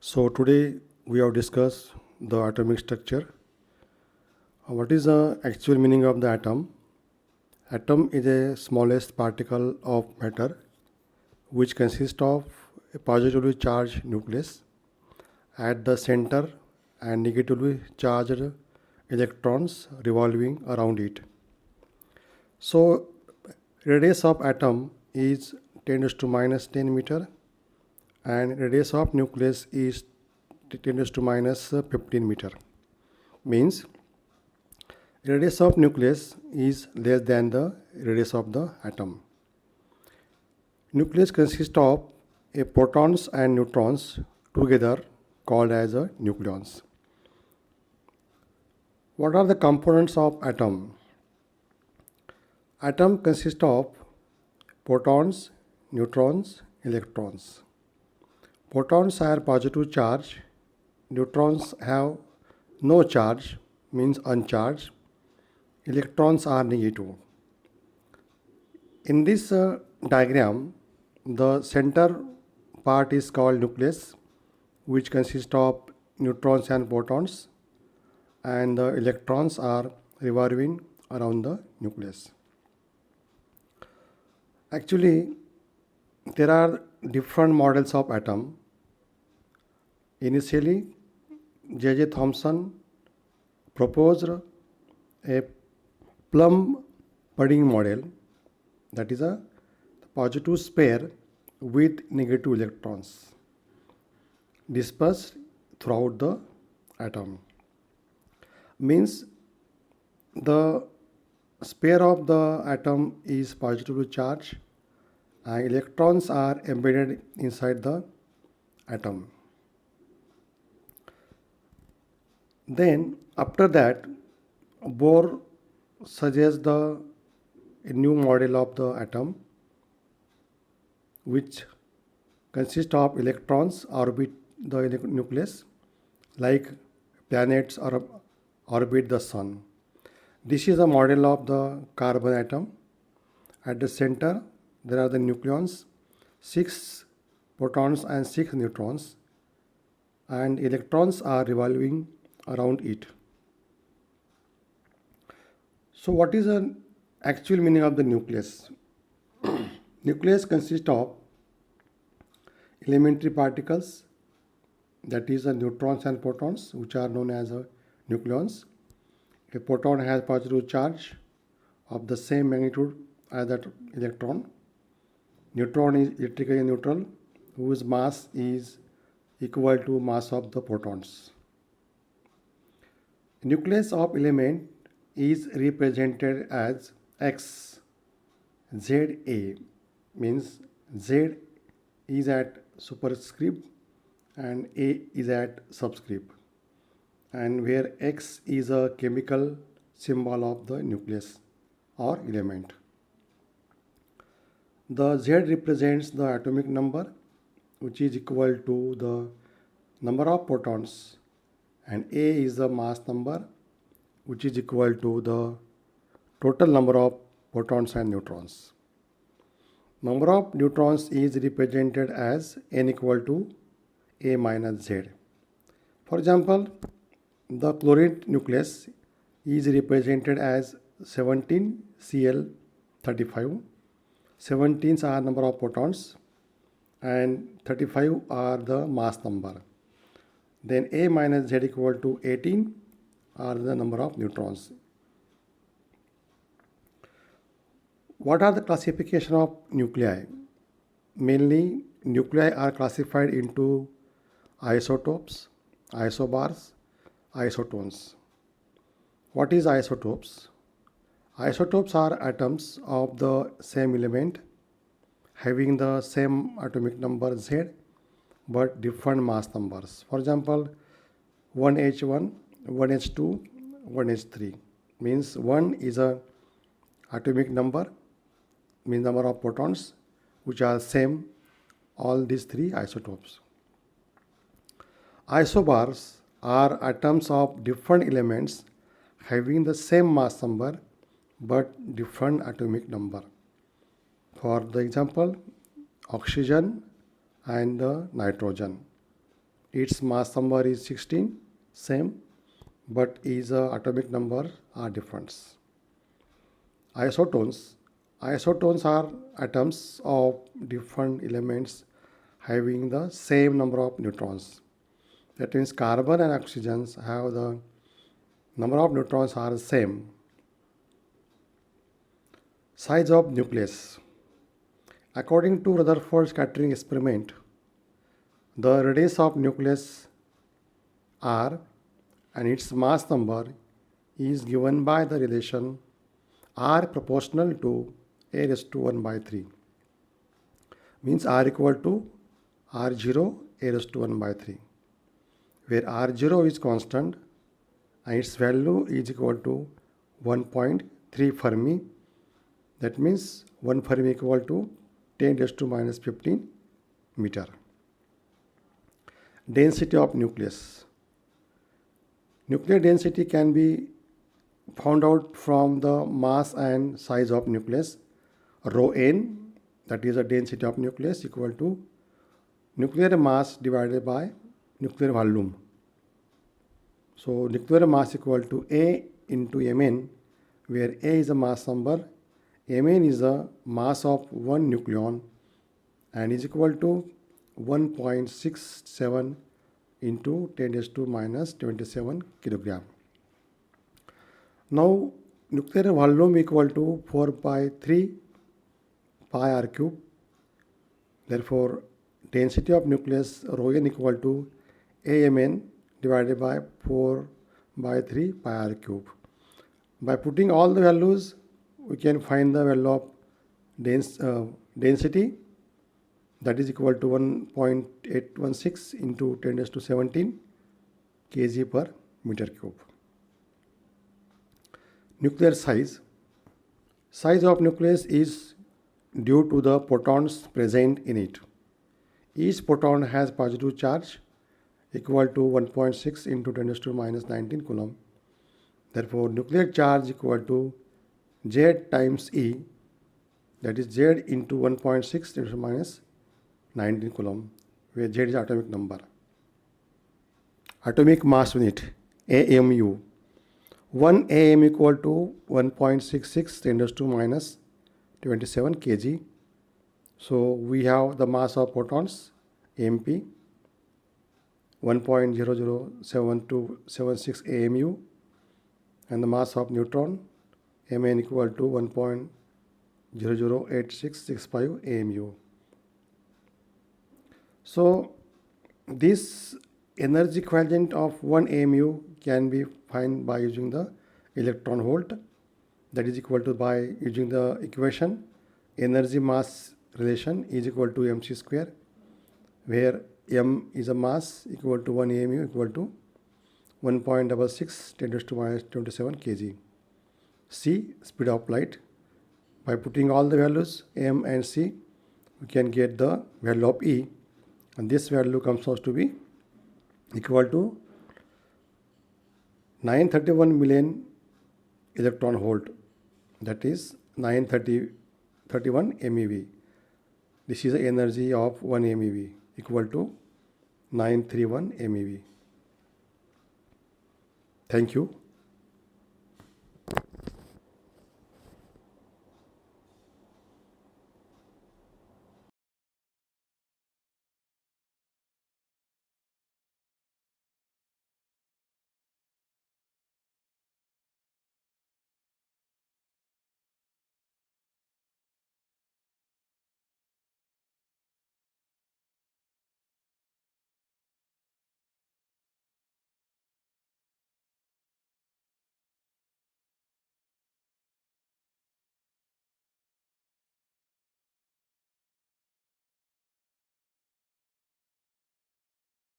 So today we have discussed the atomic structure. What is the actual meaning of the atom? Atom is a smallest particle of matter which consists of a positively charged nucleus at the center and negatively charged electrons revolving around it. So radius of atom is 10 to minus 10 meter and radius of nucleus is 10 to minus 15 meter. Means radius of nucleus is less than the radius of the atom. Nucleus consists of a protons and neutrons together called as a nucleons. What are the components of atom? Atom consists of protons, neutrons, electrons. Protons have positive charge, neutrons have no charge, means uncharged, electrons are negative. In this diagram, the center part is called nucleus, which consists of neutrons and protons, and the electrons are revolving around the nucleus. Actually, there are different models of atom. Initially, J.J. Thomson proposed a plum pudding model, that is a positive sphere with negative electrons dispersed throughout the atom. Means the sphere of the atom is positively charged and electrons are embedded inside the atom. Then after that, Bohr suggests a new model of the atom which consists of electrons orbit the nucleus like planets orbit the sun. This is a model of the carbon atom. At the center there are the nucleons, 6 protons and 6 neutrons, and electrons are revolving around it. So what is the actual meaning of the nucleus? Nucleus consists of elementary particles, that is the neutrons and protons, which are known as nucleons. A proton has positive charge of the same magnitude as that electron. Neutron is electrically neutral, whose mass is equal to mass of the protons. Nucleus of element is represented as X, Z, A, means Z is at superscript and A is at subscript, and where X is a chemical symbol of the nucleus or element. The Z represents the atomic number, which is equal to the number of protons, and A is the mass number, which is equal to the total number of protons and neutrons. Number of neutrons is represented as n equal to A minus Z. For example, the chlorine nucleus is represented as 17 Cl35. 17s are number of protons and 35 are the mass number. Then A minus Z equal to 18 are the number of neutrons. What are the classification of nuclei? Mainly, nuclei are classified into isotopes, isobars, isotones. What is isotopes? Isotopes are atoms of the same element having the same atomic number Z but different mass numbers. For example, 1H1, 1H2, 1H3 means 1 is a atomic number, means number of protons which are same all these three isotopes. Isobars are atoms of different elements having the same mass number but different atomic number. For the example, oxygen and the nitrogen. its mass number is 16, same, but its atomic number are different. Isotones. Isotones are atoms of different elements having the same number of neutrons. That means carbon and oxygen have the number of neutrons are the same. Size of nucleus. According to Rutherford scattering experiment, the radius of nucleus R and its mass number is given by the relation R proportional to A raised to 1 by 3. Means R equal to R0 A raised to 1 by 3, where R0 is constant and its value is equal to 1.3 Fermi. That means 1 Fermi equal to 10 raised to minus 15 meter. Density of nucleus. Nuclear density can be found out from the mass and size of nucleus. Rho n, that is the density of nucleus, equal to nuclear mass divided by nuclear volume. So nuclear mass equal to A into Mn, where A is a mass number, Mn is the mass of one nucleon, and is equal to 1.67 into 10 raised to minus 27 kilogram. Now nuclear volume equal to 4 by 3 pi r cube. Therefore density of nucleus rho n equal to Amn divided by 4 by 3 pi r cube. By putting all the values, we can find the value of density, that is equal to 1.816 into 10 raised to 17 kg per meter cube. Nuclear size. Size of nucleus is due to the protons present in it. Each proton has positive charge equal to 1.6 into 10 raised to minus 19 coulomb. Therefore nuclear charge equal to Z times E, that is Z into 1.6 10 raised to minus 19 coulomb, where Z is atomic number. Atomic mass unit, AMU. 1 AM equal to 1.66 10 raised to minus 27 kg. So we have the mass of protons, MP, 1.007276 AMU, and the mass of neutron, Mn equal to 1.008665 AMU. So this energy equivalent of 1 AMU can be found by using the electron volt, that is equal to, by using the equation energy mass relation is equal to mc square, where m is a mass equal to 1 AMU equal to 1.66 10 raised to minus 27 kg. C, speed of light. By putting all the values m and c, we can get the value of E, and this value comes out to be equal to 931 million electron volt, that is 931 MeV. This is the energy of 1 MeV equal to 931 MeV. Thank you.